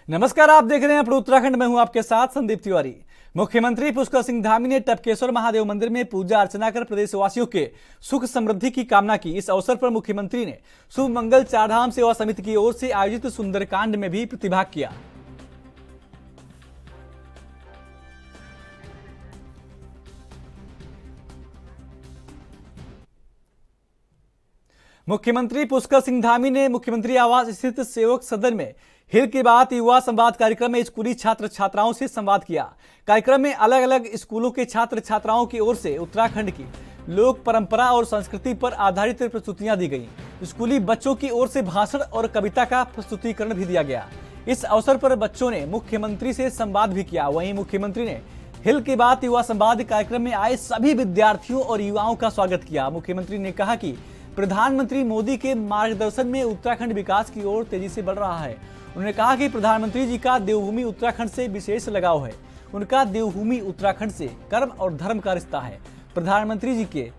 नमस्कार, आप देख रहे हैं अपने उत्तराखंड में हूं आपके साथ संदीप तिवारी। मुख्यमंत्री पुष्कर सिंह धामी ने टपकेश्वर महादेव मंदिर में पूजा अर्चना कर प्रदेशवासियों के सुख समृद्धि की कामना की। इस अवसर पर मुख्यमंत्री ने शुभ मंगल चारधाम सेवा समिति की ओर से आयोजित सुंदरकांड में भी प्रतिभाग किया। मुख्यमंत्री पुष्कर सिंह धामी ने मुख्यमंत्री आवास स्थित सेवक सदन में हिल की बात युवा संवाद कार्यक्रम में स्कूली छात्र छात्राओं से संवाद किया। कार्यक्रम में अलग अलग स्कूलों के छात्र छात्राओं की ओर से उत्तराखंड की लोक परंपरा और संस्कृति पर आधारित प्रस्तुतियां दी गईं। स्कूली बच्चों की ओर से भाषण और कविता का प्रस्तुतिकरण भी दिया गया। इस अवसर पर बच्चों ने मुख्यमंत्री से संवाद भी किया। वहीं मुख्यमंत्री ने हिल की बात युवा संवाद कार्यक्रम में आए सभी विद्यार्थियों और युवाओं का स्वागत किया। मुख्यमंत्री ने कहा कि प्रधानमंत्री मोदी के मार्गदर्शन में उत्तराखंड विकास की ओर तेजी से बढ़ रहा है। उन्होंने कहा कि प्रधानमंत्री जी का देवभूमि उत्तराखंड से विशेष लगाव है। उनका देवभूमि उत्तराखंड से कर्म और धर्म का रिश्ता है। प्रधानमंत्री जी के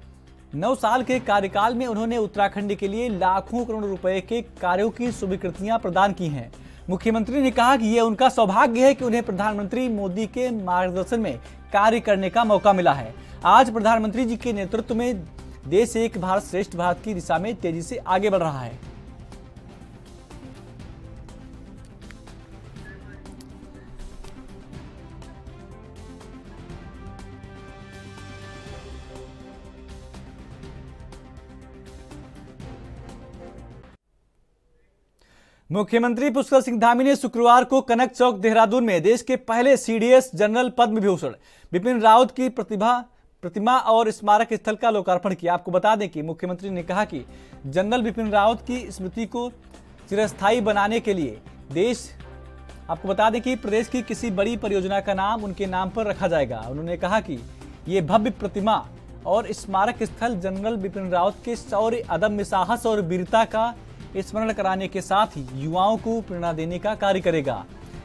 9 साल के कार्यकाल में उन्होंने उत्तराखंड के लिए लाखों करोड़ रुपए के कार्यों की स्वीकृतियां प्रदान की हैं। मुख्यमंत्री ने कहा कि यह उनका सौभाग्य है कि उन्हें प्रधानमंत्री मोदी के मार्गदर्शन में कार्य करने का मौका मिला है। आज प्रधानमंत्री जी के नेतृत्व में देश एक भारत श्रेष्ठ भारत की दिशा में तेजी से आगे बढ़ रहा है। मुख्यमंत्री पुष्कर सिंह धामी ने शुक्रवार को कनक चौक देहरादून में देश के पहले सीडीएस जनरल पद्म विभूषण बिपिन रावत की प्रतिमा और स्मारक स्थल का लोकार्पण किया। आपको बता दें कि मुख्यमंत्री ने कहा कि जनरल बिपिन रावत की स्मृति को चिरस्थायी बनाने के लिए आपको बता दें कि प्रदेश की किसी बड़ी परियोजना का नाम उनके नाम पर रखा जाएगा। उन्होंने कहा कि ये भव्य प्रतिमा और स्मारक स्थल जनरल बिपिन रावत के शौर्य, अदम्य साहस और वीरता का स्मरण कराने के साथ ही युवाओं को प्रेरणा देने का कार्य करेगा।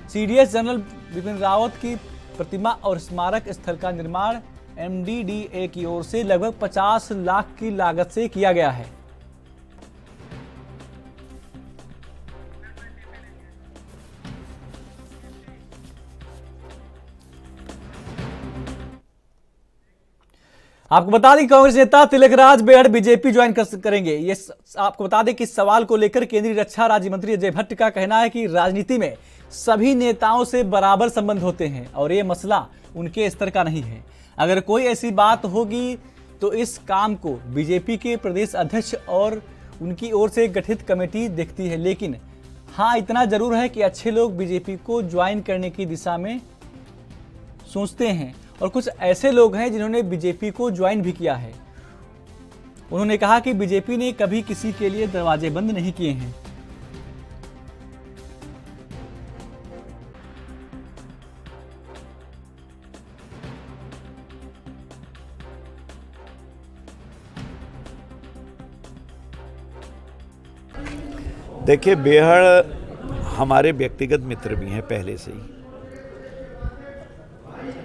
सीडीएस जनरल बिपिन रावत की प्रतिमा और स्मारक स्थल का निर्माण एमडीडीए की ओर से लगभग 50 लाख की लागत से किया गया है। आपको बता दें कांग्रेस नेता तिलकराज बेहड़ बीजेपी ज्वाइन करेंगे। ये आपको बता दें कि इस सवाल को लेकर केंद्रीय रक्षा राज्य मंत्री अजय भट्ट का कहना है कि राजनीति में सभी नेताओं से बराबर संबंध होते हैं और ये मसला उनके स्तर का नहीं है। अगर कोई ऐसी बात होगी तो इस काम को बीजेपी के प्रदेश अध्यक्ष और उनकी ओर से गठित कमेटी देखती है। लेकिन हाँ, इतना जरूर है कि अच्छे लोग बीजेपी को ज्वाइन करने की दिशा में सोचते हैं और कुछ ऐसे लोग हैं जिन्होंने बीजेपी को ज्वाइन भी किया है। उन्होंने कहा कि बीजेपी ने कभी किसी के लिए दरवाजे बंद नहीं किए हैं। देखिए, बेहड़ हमारे व्यक्तिगत मित्र भी हैं पहले से ही।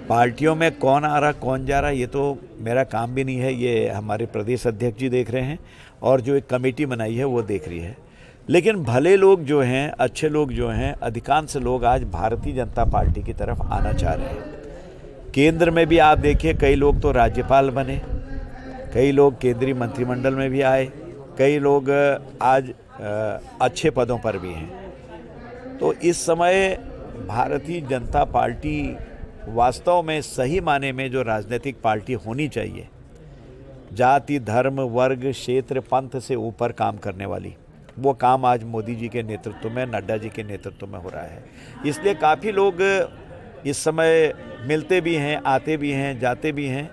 पार्टियों में कौन आ रहा कौन जा रहा ये तो मेरा काम भी नहीं है, ये हमारे प्रदेश अध्यक्ष जी देख रहे हैं और जो एक कमेटी बनाई है वो देख रही है। लेकिन भले लोग जो हैं, अच्छे लोग जो हैं, अधिकांश लोग आज भारतीय जनता पार्टी की तरफ आना चाह रहे हैं। केंद्र में भी आप देखिए, कई लोग तो राज्यपाल बने, कई लोग केंद्रीय मंत्रिमंडल में भी आए, कई लोग आज अच्छे पदों पर भी हैं। तो इस समय भारतीय जनता पार्टी वास्तव में सही माने में जो राजनीतिक पार्टी होनी चाहिए, जाति, धर्म, वर्ग, क्षेत्र, पंथ से ऊपर काम करने वाली, वो काम आज मोदी जी के नेतृत्व में, नड्डा जी के नेतृत्व में हो रहा है। इसलिए काफ़ी लोग इस समय मिलते भी हैं, आते भी हैं, जाते भी हैं।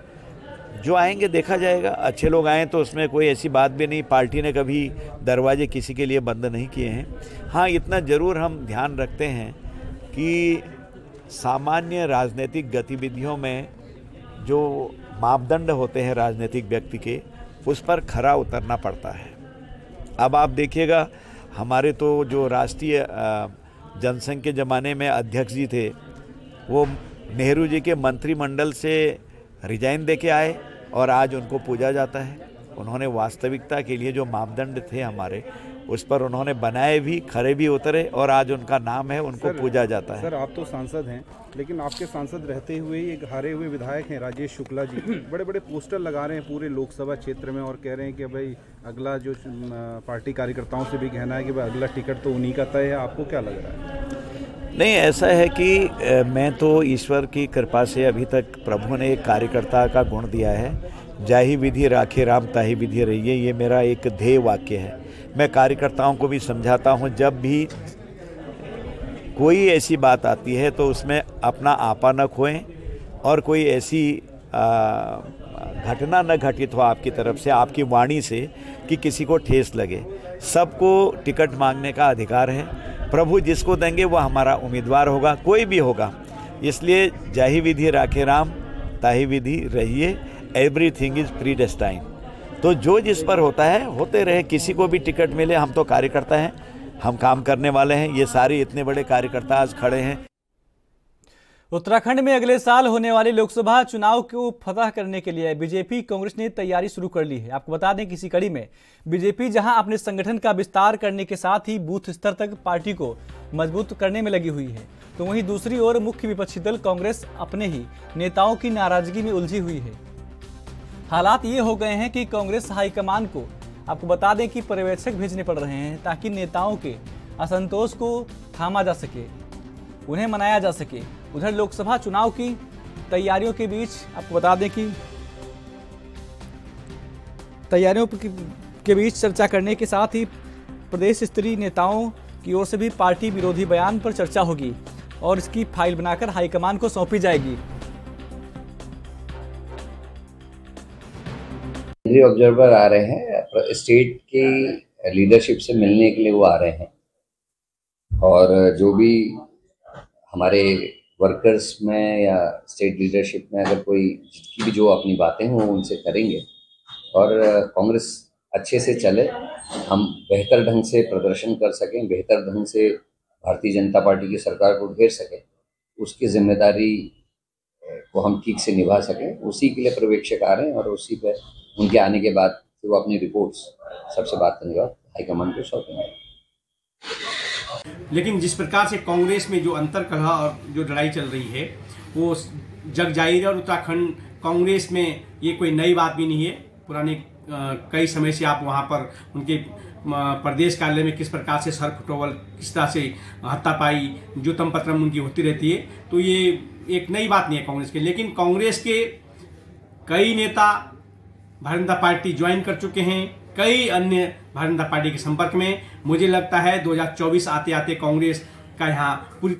जो आएंगे देखा जाएगा। अच्छे लोग आएँ तो उसमें कोई ऐसी बात भी नहीं, पार्टी ने कभी दरवाजे किसी के लिए बंद नहीं किए हैं। हाँ, इतना ज़रूर हम ध्यान रखते हैं कि सामान्य राजनीतिक गतिविधियों में जो मापदंड होते हैं राजनीतिक व्यक्ति के, उस पर खरा उतरना पड़ता है। अब आप देखिएगा, हमारे तो जो राष्ट्रीय जनसंघ के ज़माने में अध्यक्ष जी थे, वो नेहरू जी के मंत्रिमंडल से रिजाइन दे के आए और आज उनको पूजा जाता है। उन्होंने वास्तविकता के लिए जो मापदंड थे हमारे, उस पर उन्होंने बनाए भी, खरे भी उतरे और आज उनका नाम है, उनको पूजा जाता है। सर, आप तो सांसद हैं, लेकिन आपके सांसद रहते हुए ही एक हारे हुए विधायक हैं राजेश शुक्ला जी, बड़े बड़े पोस्टर लगा रहे हैं पूरे लोकसभा क्षेत्र में और कह रहे हैं कि भाई अगला जो पार्टी कार्यकर्ताओं से भी कहना है कि भाई अगला टिकट तो उन्हीं का तय है। आपको क्या लग रहा है? नहीं, ऐसा है कि मैं तो ईश्वर की कृपा से अभी तक प्रभु ने एक कार्यकर्ता का गुण दिया है, जाहि विधि राखे राम ताहि विधि रहिए, ये मेरा एक ध्येय वाक्य है। मैं कार्यकर्ताओं को भी समझाता हूँ, जब भी कोई ऐसी बात आती है तो उसमें अपना आपा न खोएं और कोई ऐसी घटना न घटित हो आपकी तरफ से, आपकी वाणी से, कि किसी को ठेस लगे। सबको टिकट मांगने का अधिकार है, प्रभु जिसको देंगे वो हमारा उम्मीदवार होगा, कोई भी होगा। इसलिए जाहि विधि राखे राम ताहि विधि रहिए, एवरीथिंग इज प्रीडेस्टाइन्ड। तो जो जिस पर होता है होते रहे, किसी को भी टिकट मिले, हम तो कार्यकर्ता हैं, हम काम करने वाले हैं। ये सारे इतने बड़े कार्यकर्ता आज खड़े हैं। उत्तराखंड में अगले साल होने वाले लोकसभा चुनाव को फतह करने के लिए बीजेपी कांग्रेस ने तैयारी शुरू कर ली है। आपको बता दें कि इसी कड़ी में बीजेपी जहां अपने संगठन का विस्तार करने के साथ ही बूथ स्तर तक पार्टी को मजबूत करने में लगी हुई है, तो वहीं दूसरी ओर मुख्य विपक्षी दल कांग्रेस अपने ही नेताओं की नाराजगी में उलझी हुई है। हालात ये हो गए हैं कि कांग्रेस हाईकमान को आपको बता दें कि पर्यवेक्षक भेजने पड़ रहे हैं ताकि नेताओं के असंतोष को थामा जा सके, उन्हें मनाया जा सके। उधर लोकसभा चुनाव की तैयारियों के बीच आपको बता दें कि तैयारियों के बीच चर्चा करने के साथ ही प्रदेश स्तरीय नेताओं की ओर से भी पार्टी विरोधी बयान पर चर्चा होगी और इसकी फाइल बनाकर हाईकमान को सौंपी जाएगी। केंद्रीय ऑब्जर्वर आ रहे हैं, स्टेट की लीडरशिप से मिलने के लिए वो आ रहे हैं, और जो भी हमारे वर्कर्स में या स्टेट लीडरशिप में अगर कोई जितनी भी जो अपनी बातें हों उनसे करेंगे और कांग्रेस अच्छे से चले, हम बेहतर ढंग से प्रदर्शन कर सकें, बेहतर ढंग से भारतीय जनता पार्टी की सरकार को घेर सकें, उसकी जिम्मेदारी को हम ठीक से निभा सकें, उसी के लिए पर्यवेक्षक आ रहे हैं। और उसी पर उनके आने के बाद फिर वो अपनी रिपोर्ट्स सबसे बात करने के बाद हाईकमान को सौंपेंगे। लेकिन जिस प्रकार से कांग्रेस में जो अंतर कलह और जो लड़ाई चल रही है वो जग जाहिर है, और उत्तराखंड कांग्रेस में ये कोई नई बात भी नहीं है। पुराने कई समय से आप वहाँ पर उनके प्रदेश कार्यालय में किस प्रकार से सर फुटोवल, किस तरह से हत्तापाई, जुतम पत्रम उनकी होती रहती है, तो ये एक नई बात नहीं है कांग्रेस के। लेकिन कांग्रेस के कई नेता भारतीय जनता पार्टी ज्वाइन कर चुके हैं, कई अन्य भारतीय जनता पार्टी के संपर्क में। मुझे लगता है 2024 आते आते कांग्रेस का यहाँ पूरी।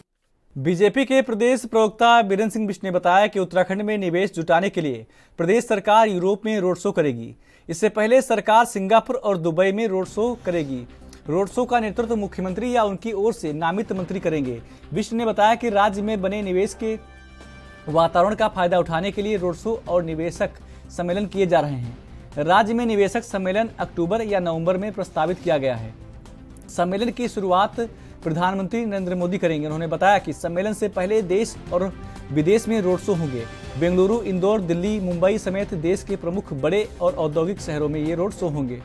बीजेपी के प्रदेश प्रवक्ता बीरेंद्र सिंह बिष्ट ने बताया कि उत्तराखंड में निवेश जुटाने के लिए प्रदेश सरकार यूरोप में रोड शो करेगी। इससे पहले सरकार सिंगापुर और दुबई में रोड शो करेगी। रोड शो का नेतृत्व मुख्यमंत्री या उनकी ओर से नामित मंत्री करेंगे। बिष्ट ने बताया कि राज्य में बने निवेश के वातावरण का फायदा उठाने के लिए रोड शो और निवेशक सम्मेलन किए जा रहे हैं। राज्य में निवेशक सम्मेलन अक्टूबर या नवंबर में प्रस्तावित किया गया है। सम्मेलन की शुरुआत प्रधानमंत्री नरेंद्र मोदी करेंगे। उन्होंने बताया कि सम्मेलन से पहले देश और विदेश में रोड शो होंगे। बेंगलुरु, इंदौर, दिल्ली, मुंबई समेत देश के प्रमुख बड़े और औद्योगिक शहरों में ये रोड शो होंगे।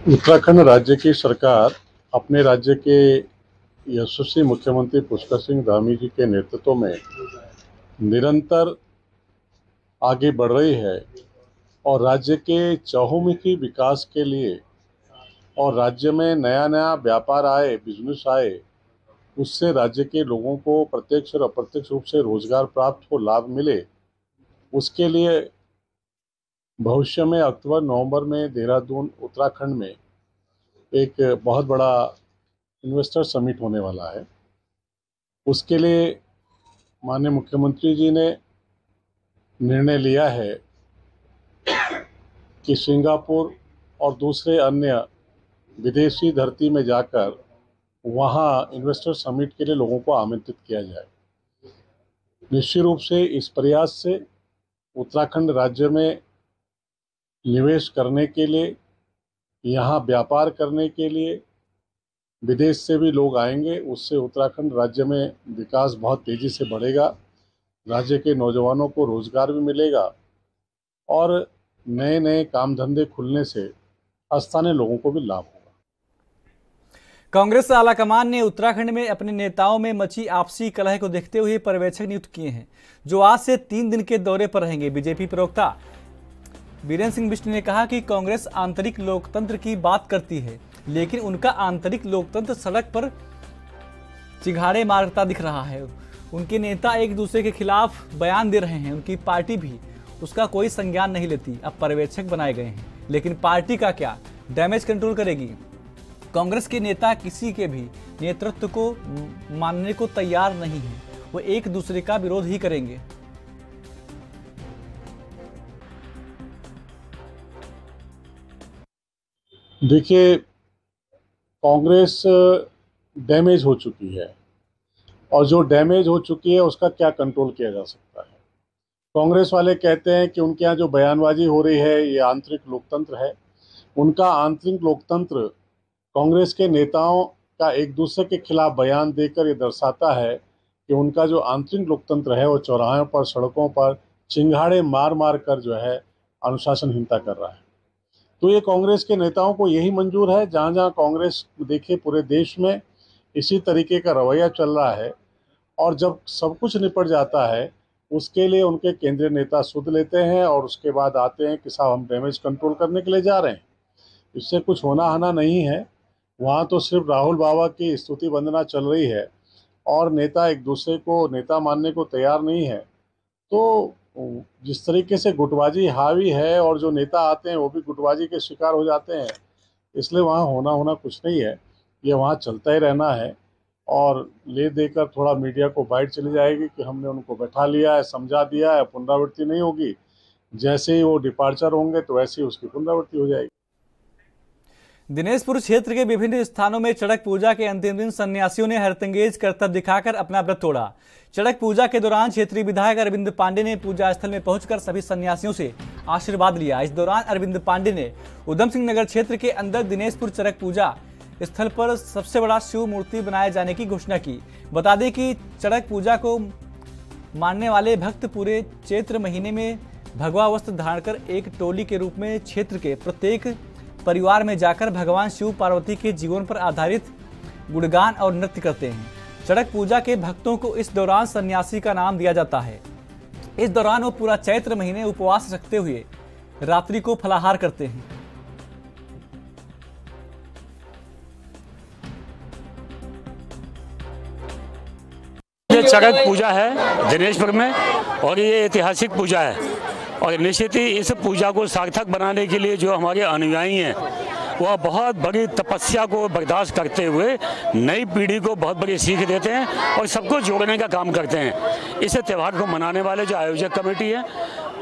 उत्तराखंड राज्य की सरकार अपने राज्य के यशस्वी मुख्यमंत्री पुष्कर सिंह धामी जी के नेतृत्व में निरंतर आगे बढ़ रही है और राज्य के चहुमुखी विकास के लिए और राज्य में नया नया व्यापार आए, बिजनेस आए, उससे राज्य के लोगों को प्रत्यक्ष और अप्रत्यक्ष रूप से रोजगार प्राप्त हो, लाभ मिले, उसके लिए भविष्य में अक्टूबर नवंबर में देहरादून उत्तराखंड में एक बहुत बड़ा इन्वेस्टर समिट होने वाला है। उसके लिए माननीय मुख्यमंत्री जी ने निर्णय लिया है कि सिंगापुर और दूसरे अन्य विदेशी धरती में जाकर वहाँ इन्वेस्टर समिट के लिए लोगों को आमंत्रित किया जाए। निश्चित रूप से इस प्रयास से उत्तराखंड राज्य में निवेश करने के लिए, यहाँ व्यापार करने के लिए विदेश से भी लोग आएंगे, उससे उत्तराखंड राज्य में विकास बहुत तेज़ी से बढ़ेगा। राज्य के नौजवानों को रोजगार भी मिलेगा और नए नए काम धंधे खुलने से स्थानीय लोगों को भी लाभ होगा। कांग्रेस आलाकमान ने उत्तराखंड में अपने नेताओं में मची आपसी कलह को देखते हुए पर्यवेक्षक नियुक्त किए हैं, जो आज से 3 दिन के दौरे पर रहेंगे। बीजेपी प्रवक्ता बीरेन्द्र सिंह बिष्ट ने कहा कि कांग्रेस आंतरिक लोकतंत्र की बात करती है, लेकिन उनका आंतरिक लोकतंत्र सड़क पर चिघाड़े मारता दिख रहा है। उनके नेता एक दूसरे के खिलाफ बयान दे रहे हैं, उनकी पार्टी भी उसका कोई संज्ञान नहीं लेती। अब पर्यवेक्षक बनाए गए हैं, लेकिन पार्टी का क्या, डैमेज कंट्रोल करेगी। कांग्रेस के नेता किसी के भी नेतृत्व को मानने को तैयार नहीं है, वो एक दूसरे का विरोध ही करेंगे। देखिए, कांग्रेस डैमेज हो चुकी है और जो डैमेज हो चुकी है उसका क्या कंट्रोल किया जा सकता है। कांग्रेस वाले कहते हैं कि उनके यहाँ जो बयानबाजी हो रही है ये आंतरिक लोकतंत्र है। उनका आंतरिक लोकतंत्र कांग्रेस के नेताओं का एक दूसरे के खिलाफ बयान देकर ये दर्शाता है कि उनका जो आंतरिक लोकतंत्र है वो चौराहों पर, सड़कों पर चिंगाड़े मार मार कर जो है अनुशासनहीनता कर रहा है। तो ये कांग्रेस के नेताओं को यही मंजूर है। जहाँ जहाँ कांग्रेस देखिए पूरे देश में इसी तरीके का रवैया चल रहा है और जब सब कुछ निपट जाता है उसके लिए उनके केंद्रीय नेता सुध लेते हैं और उसके बाद आते हैं कि साहब हम डैमेज कंट्रोल करने के लिए जा रहे हैं। इससे कुछ होना हाना नहीं है। वहाँ तो सिर्फ राहुल बाबा की स्तुति वंदना चल रही है और नेता एक दूसरे को नेता मानने को तैयार नहीं है। तो जिस तरीके से गुटबाजी हावी है और जो नेता आते हैं वो भी गुटबाजी के शिकार हो जाते हैं, इसलिए वहाँ होना कुछ नहीं है। ये वहाँ चलता ही रहना है और ले देकर थोड़ा मीडिया को बाइट चली जाएगी कि हमने उनको बैठा लिया है, समझा दिया है, पुनरावृत्ति नहीं होगी। जैसे ही वो डिपार्चर होंगे तो वैसे ही उसकी पुनरावृत्ति हो जाएगी। दिनेशपुर क्षेत्र के विभिन्न स्थानों में चड़क पूजा के अंतिम दिन सन्यासियों ने हरतंगेज करतब दिखाकर अपना व्रत तोड़ा। चड़क पूजा के दौरान क्षेत्रीय विधायक अरविंद पांडे ने पूजा स्थल में पहुंचकर सभी सन्यासियों से आशीर्वाद लिया। इस दौरान अरविंद पांडे ने उधम सिंह नगर क्षेत्र के अंदर दिनेशपुर चड़क पूजा स्थल पर सबसे बड़ा शिव मूर्ति बनाए जाने की घोषणा की। बता दें कि चड़क पूजा को मानने वाले भक्त पूरे चैत्र महीने में भगवा वस्त्र धारण कर एक टोली के रूप में क्षेत्र के प्रत्येक परिवार में जाकर भगवान शिव पार्वती के जीवन पर आधारित गुणगान और नृत्य करते हैं। चड़क पूजा के भक्तों को इस दौरान सन्यासी का नाम दिया जाता है। इस दौरान वो पूरा चैत्र महीने उपवास रखते हुए रात्रि को फलाहार करते हैं। ये चड़क पूजा है दिनेशपुर में और ये ऐतिहासिक पूजा है और निश्चित ही इस पूजा को सार्थक बनाने के लिए जो हमारे अनुयायी हैं वह बहुत बड़ी तपस्या को बर्दाश्त करते हुए नई पीढ़ी को बहुत बड़ी सीख देते हैं और सबको जोड़ने का काम करते हैं। इस त्यौहार को मनाने वाले जो आयोजक कमेटी है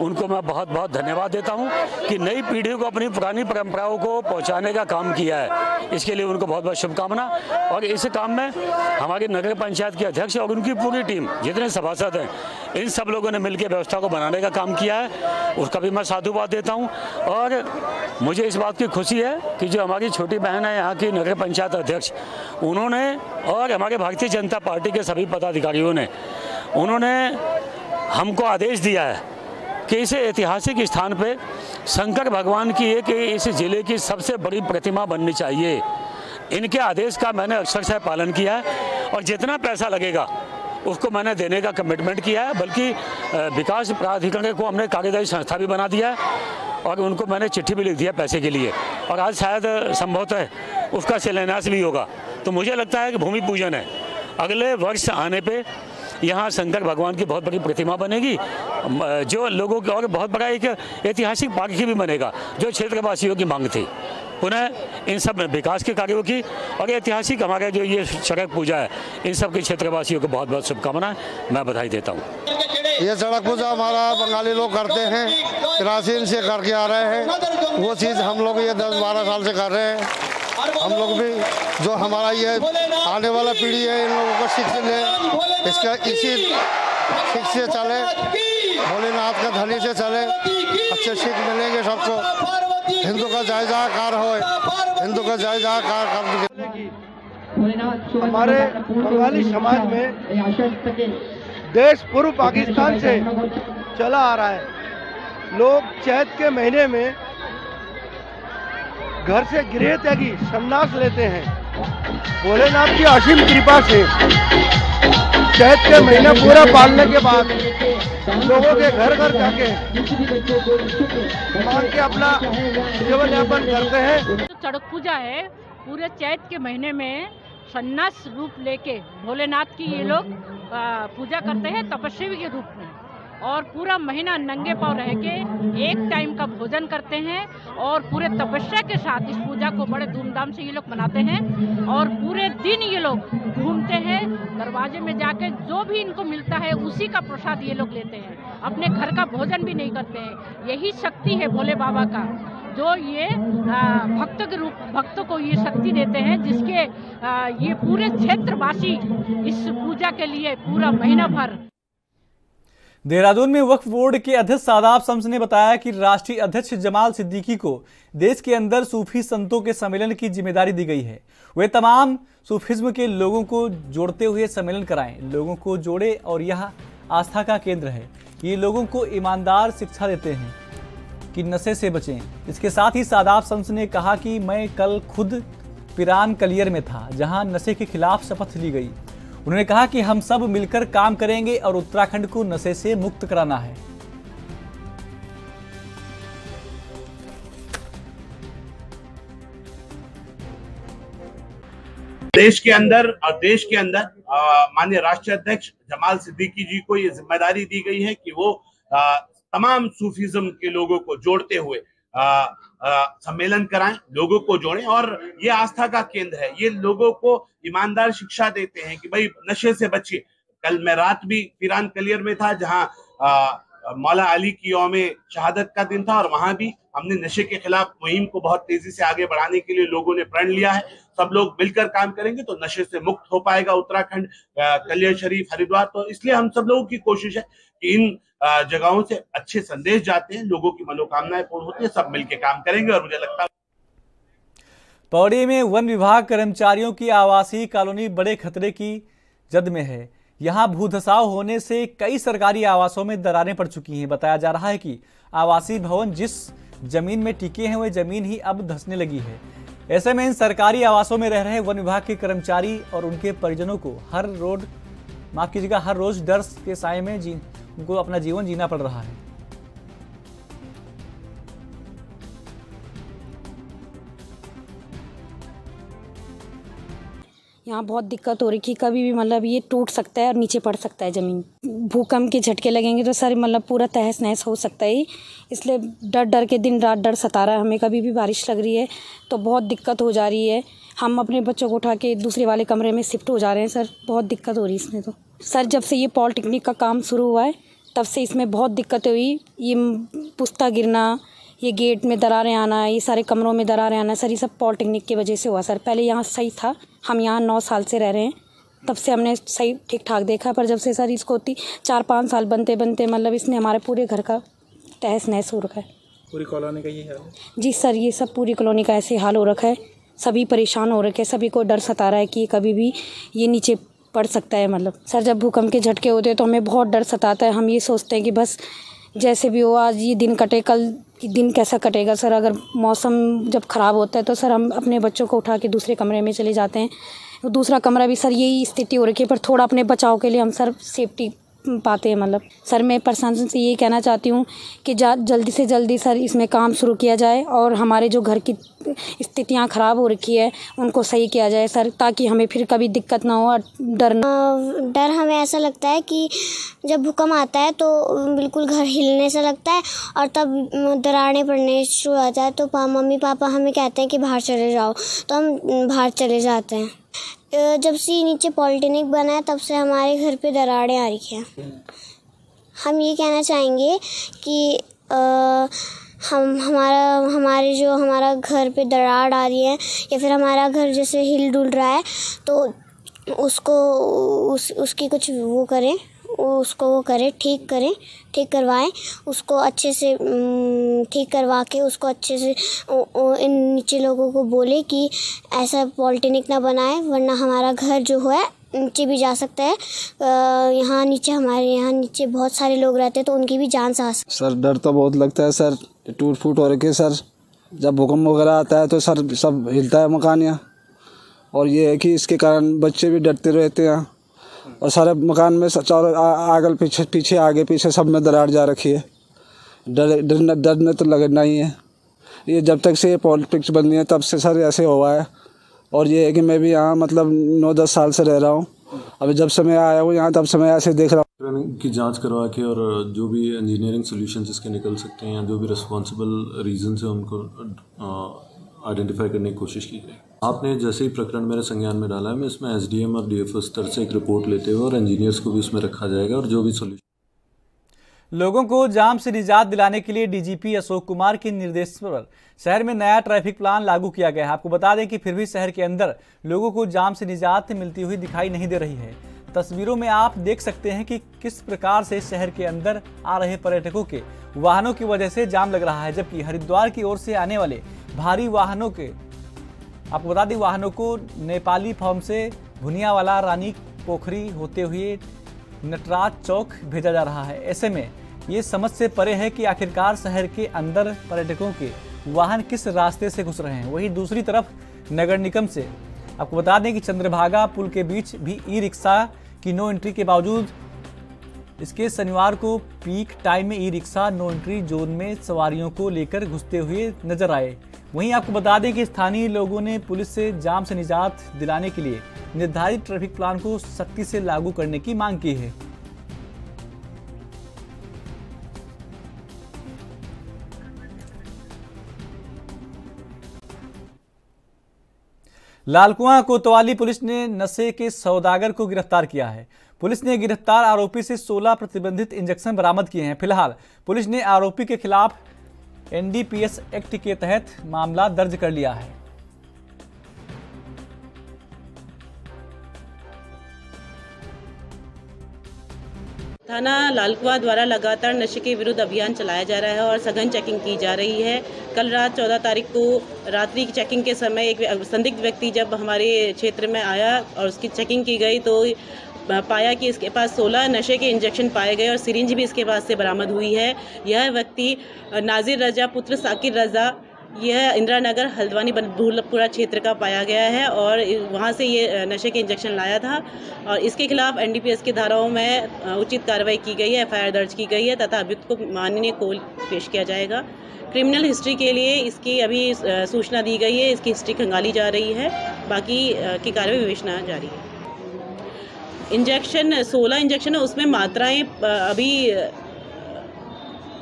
उनको मैं बहुत बहुत धन्यवाद देता हूं कि नई पीढ़ी को अपनी पुरानी परंपराओं को पहुंचाने का काम किया है। इसके लिए उनको बहुत बहुत शुभकामना। और इस काम में हमारे नगर पंचायत के अध्यक्ष और उनकी पूरी टीम जितने सभासद हैं इन सब लोगों ने मिलकर व्यवस्था को बनाने का काम किया है, उसका भी मैं साधुवाद देता हूँ। और मुझे इस बात की खुशी है कि जो हमारी छोटी बहन है यहाँ की नगर पंचायत अध्यक्ष, उन्होंने और हमारे भारतीय जनता पार्टी के सभी पदाधिकारियों ने उन्होंने हमको आदेश दिया है कि इस ऐतिहासिक स्थान पे शंकर भगवान की एक इस जिले की सबसे बड़ी प्रतिमा बननी चाहिए। इनके आदेश का मैंने अक्षरशः पालन किया है और जितना पैसा लगेगा उसको मैंने देने का कमिटमेंट किया है। बल्कि विकास प्राधिकरण को हमने कार्यदायी संस्था भी बना दिया है और उनको मैंने चिट्ठी भी लिख दिया पैसे के लिए और आज शायद संभवतः उसका शिलान्यास भी होगा। तो मुझे लगता है कि भूमि पूजन है, अगले वर्ष आने पे यहाँ शंकर भगवान की बहुत बड़ी प्रतिमा बनेगी जो लोगों की, और बहुत बड़ा एक ऐतिहासिक पार्क भी बनेगा जो क्षेत्रवासियों की मांग थी। पुनः इन सब विकास के कार्यों की और ऐतिहासिक हमारे जो ये चड़क पूजा है इन सब के क्षेत्रवासियों को बहुत बहुत शुभकामनाएं, मैं बधाई देता हूँ। ये चड़क पूजा हमारा बंगाली लोग करते हैं, प्राचीन से करके आ रहे हैं। वो चीज़ हम लोग ये 10-12 साल से कर रहे हैं। हम लोग भी जो हमारा ये आने वाला पीढ़ी है इन लोगों को शिक्षा दे, इसका इसी शिक्षा से चले, भोलेनाथ का धनी से चले, अच्छे सीख मिलेंगे सबको। हिंदू का जय जयकार हो, हिंदू का जय जयकार कर। हमारे बंगाली समाज में देश पूर्व पाकिस्तान से चला आ रहा है। लोग चैत के महीने में घर से गृह त्यागी संन्यास लेते हैं। भोलेनाथ की असीम कृपा से चैत के महीने पूरा पालने के बाद लोगों के घर घर जाके मान के अपना जीवन यापन करते हैं। जो चड़क पूजा है पूरे चैत के महीने में संन्यास रूप लेके भोलेनाथ की ये लोग पूजा करते हैं तपस्वी के रूप में, और पूरा महीना नंगे पांव रह के एक टाइम का भोजन करते हैं और पूरे तपस्या के साथ इस पूजा को बड़े धूमधाम से ये लोग मनाते हैं। और पूरे दिन ये लोग घूमते हैं, दरवाजे में जाके जो भी इनको मिलता है उसी का प्रसाद ये लोग लेते हैं, अपने घर का भोजन भी नहीं करते हैं। यही शक्ति है भोले बाबा का, जो ये भक्त के रूप भक्तों को ये शक्ति देते हैं, जिसके ये पूरे क्षेत्रवासी इस पूजा के लिए पूरा महीना भर। देहरादून में वक्फ बोर्ड के अध्यक्ष सादाब शम्स ने बताया कि राष्ट्रीय अध्यक्ष जमाल सिद्दीकी को देश के अंदर सूफी संतों के सम्मेलन की जिम्मेदारी दी गई है। वे तमाम सूफिज्म के लोगों को जोड़ते हुए सम्मेलन कराएं, लोगों को जोड़े, और यह आस्था का केंद्र है। ये लोगों को ईमानदार शिक्षा देते हैं कि नशे से बचें। इसके साथ ही सादाब शम्स ने कहा कि मैं कल खुद पिरान कलियर में था, जहां नशे के खिलाफ शपथ ली गई। उन्होंने कहा कि हम सब मिलकर काम करेंगे और उत्तराखंड को नशे से मुक्त कराना है। देश के अंदर माननीय राष्ट्रीय अध्यक्ष जमाल सिद्दीकी जी को ये जिम्मेदारी दी गई है कि वो तमाम सूफीज्म के लोगों को जोड़ते हुए सम्मेलन कराएं, लोगों को जोड़ें, और ये आस्था का केंद्र है। ये लोगों को ईमानदार शिक्षा देते हैं कि भाई नशे से बचिए। कल मैं रात भी पिरान कलियर में था, जहां मौला अली की यौमे शहादत का दिन था, और वहां भी हमने नशे के खिलाफ मुहिम को बहुत तेजी से आगे बढ़ाने के लिए लोगों ने प्रण लिया है। सब लोग मिलकर काम करेंगे तो नशे से मुक्त हो पाएगा उत्तराखंड, कलियर शरीफ, हरिद्वार। तो इसलिए हम सब लोगों की कोशिश है कि इन जगहों से अच्छे संदेश जाते हैं, लोगों की मनोकामनाएं पूर्ण होती है, सब मिलकर काम करेंगे। और मुझे लगता है पौड़ी में वन विभाग कर्मचारियों की आवासीय कॉलोनी बड़े खतरे की जद में है। यहां भूधसाव होने से कई सरकारी आवासों में दरारें पड़ चुकी हैं। बताया जा रहा है कि आवासीय भवन जिस जमीन में टिके हैं वह जमीन ही अब धंसने लगी है। ऐसे में इन सरकारी आवासों में रह रहे वन विभाग के कर्मचारी और उनके परिजनों को हर रोज डर के साए में उनको अपना जीवन जीना पड़ रहा है। यहाँ बहुत दिक्कत हो रही है, कभी भी मतलब ये टूट सकता है और नीचे पड़ सकता है ज़मीन। भूकंप के झटके लगेंगे तो सारे मतलब पूरा तहस नहस हो सकता है, इसलिए डर डर के दिन रात डर सता रहा है हमें। कभी भी बारिश लग रही है तो बहुत दिक्कत हो जा रही है। हम अपने बच्चों को उठा के दूसरे वाले कमरे में शिफ्ट हो जा रहे हैं सर, बहुत दिक्कत हो रही है इसमें। तो सर जब से ये पॉलिटेक्निक का काम शुरू हुआ है तब से इसमें बहुत दिक्कत हुई। ये पुस्ता गिरना, ये गेट में दरारें आना, ये सारे कमरों में दरारें आना, सर ये सब पॉलिटेक्निक की वजह से हुआ सर। पहले यहाँ सही था, हम यहाँ 9 साल से रह रहे हैं, तब से हमने सही ठीक ठाक देखा। पर जब से सर इसको 4-5 साल बनते बनते मतलब इसने हमारे पूरे घर का तहस नहस हो रखा है। पूरी कॉलोनी का ये हाल? जी सर, ये सब पूरी कॉलोनी का ऐसे हाल हो रखा है। सभी परेशान हो रखे, सभी को डर सता रहा है कि कभी भी ये नीचे पड़ सकता है। मतलब सर जब भूकंप के झटके होते हैं तो हमें बहुत डर सताता है। हम ये सोचते हैं कि बस जैसे भी हो आज ये दिन कटे, कल दिन कैसा कटेगा सर। अगर मौसम जब ख़राब होता है तो सर हम अपने बच्चों को उठा के दूसरे कमरे में चले जाते हैं। दूसरा कमरा भी सर यही स्थिति हो रखी है, पर थोड़ा अपने बचाव के लिए हम सर सेफ्टी पाते हैं। मतलब सर मैं प्रशासन से ये कहना चाहती हूँ कि जल्दी से जल्दी सर इसमें काम शुरू किया जाए और हमारे जो घर की स्थितियाँ ख़राब हो रखी है उनको सही किया जाए सर, ताकि हमें फिर कभी दिक्कत ना हो और डर हमें ऐसा लगता है कि जब भूकंप आता है तो बिल्कुल घर हिलने से लगता है और तब दरारें पड़ने शुरू हो जाए तो मम्मी पापा हमें कहते हैं कि बाहर चले जाओ, तो हम बाहर चले जाते हैं। जब से नीचे पॉलिटेक्निक बना है तब से हमारे घर पे दरारें आ रही हैं। हम ये कहना चाहेंगे कि हमारा घर पे दरार आ रही है या फिर हमारा घर जैसे हिल डुल रहा है तो उसकी कुछ वो करें, ठीक करवाएं, उसको अच्छे से ठीक करवा के उसको अच्छे से इन नीचे लोगों को बोले कि ऐसा पॉलिटेक्निक ना बनाए, वरना हमारा घर जो है नीचे भी जा सकता है। यहाँ नीचे हमारे यहाँ नीचे बहुत सारे लोग रहते हैं तो उनकी भी जान से आ सकती है। सर डर तो बहुत लगता है सर, टूट फूट हो रखी है सर। जब भूकंप वगैरह आता है तो सर सब हिलता है मकान यहाँ, और ये है कि इसके कारण बच्चे भी डरते रहते हैं। और सारे मकान में चारों आगे पीछे आगे पीछे सब में दरार जा रखी है। डरने तो लगना ही है। ये जब तक से ये पॉलिटिक्स बनी है तब से सर ऐसे हुआ है। और ये है कि मैं भी यहाँ मतलब 9-10 साल से रह रहा हूँ। अभी जब से मैं आया हूँ यहाँ तब से मैं ऐसे देख रहा हूँ की जांच करवा के, और जो भी इंजीनियरिंग सॉल्यूशंस इसके निकल सकते हैं या जो भी रिस्पॉन्सिबल रीजन है उनको आइडेंटिफाई करने की कोशिश की जाए। आपने जैसे ही प्रकरण मेरे संज्ञान में डाला है, मैं इसमें एसडीएम और डीएफओ स्तर से एक रिपोर्ट लेते हुए और इंजीनियर्स को भी उसमें रखा जाएगा, और जो भी सोल्यूशन। लोगों को जाम से निजात दिलाने के लिए डीजीपी अशोक कुमार के निर्देश पर शहर में नया ट्रैफिक प्लान लागू किया गया है। आपको बता दें कि फिर भी शहर के अंदर लोगों को जाम से निजात मिलती हुई दिखाई नहीं दे रही है। तस्वीरों में आप देख सकते हैं कि किस प्रकार से शहर के अंदर आ रहे पर्यटकों के वाहनों की वजह से जाम लग रहा है, जबकि हरिद्वार की ओर से आने वाले भारी वाहनों के, आपको बता दें, वाहनों को नेपाली फॉर्म से भुनियावाला रानी पोखरी होते हुए नटराज चौक भेजा जा रहा है। ऐसे में ये समझ से परे है कि आखिरकार शहर के अंदर पर्यटकों के वाहन किस रास्ते से घुस रहे हैं। वहीं दूसरी तरफ नगर निगम से आपको बता दें कि चंद्रभागा पुल के बीच भी ई रिक्शा की नो एंट्री के बावजूद इसके शनिवार को पीक टाइम में e rickshaw no entry zone में सवारियों को लेकर घुसते हुए नजर आए। वहीं आपको बता दें कि स्थानीय लोगों ने पुलिस से जाम से निजात दिलाने के लिए निर्धारित ट्रैफिक प्लान को सख्ती से लागू करने की मांग की है। लालकुआं कोतवाली पुलिस ने नशे के सौदागर को गिरफ्तार किया है। पुलिस ने गिरफ्तार आरोपी से 16 प्रतिबंधित इंजेक्शन बरामद किए हैं। फिलहाल पुलिस ने आरोपी के खिलाफ एनडीपीएस एक्ट के तहत मामला दर्ज कर लिया है। थाना लालकुआं द्वारा लगातार नशे के विरुद्ध अभियान चलाया जा रहा है और सघन चेकिंग की जा रही है। कल रात 14 तारीख को रात्रि की चेकिंग के समय एक संदिग्ध व्यक्ति जब हमारे क्षेत्र में आया और उसकी चेकिंग की गई तो पाया कि इसके पास 16 नशे के इंजेक्शन पाए गए और सिरिंज भी इसके पास से बरामद हुई है। यह व्यक्ति नाजिर रजा पुत्र साकिर रजा, यह इंदिरा नगर हल्द्वानी भूलपुरा क्षेत्र का पाया गया है और वहां से ये नशे के इंजेक्शन लाया था और इसके खिलाफ एनडीपीएस की धाराओं में उचित कार्रवाई की गई है, एफआईआर दर्ज की गई है तथा अभियुक्त को माननीय कोर्ट पेश किया जाएगा। क्रिमिनल हिस्ट्री के लिए इसकी अभी सूचना दी गई है, इसकी हिस्ट्री खंगाली जा रही है, बाकी की कार्रवाई विवेचना जारी है। इंजेक्शन 16 इंजेक्शन है, उसमें मात्राएं अभी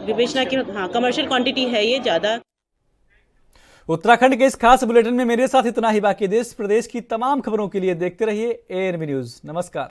विवेचना की, हाँ कमर्शियल क्वांटिटी है ये ज़्यादा। उत्तराखंड के इस खास बुलेटिन में मेरे साथ इतना ही। बाकी देश प्रदेश की तमाम खबरों के लिए देखते रहिए एएनबी न्यूज़। नमस्कार।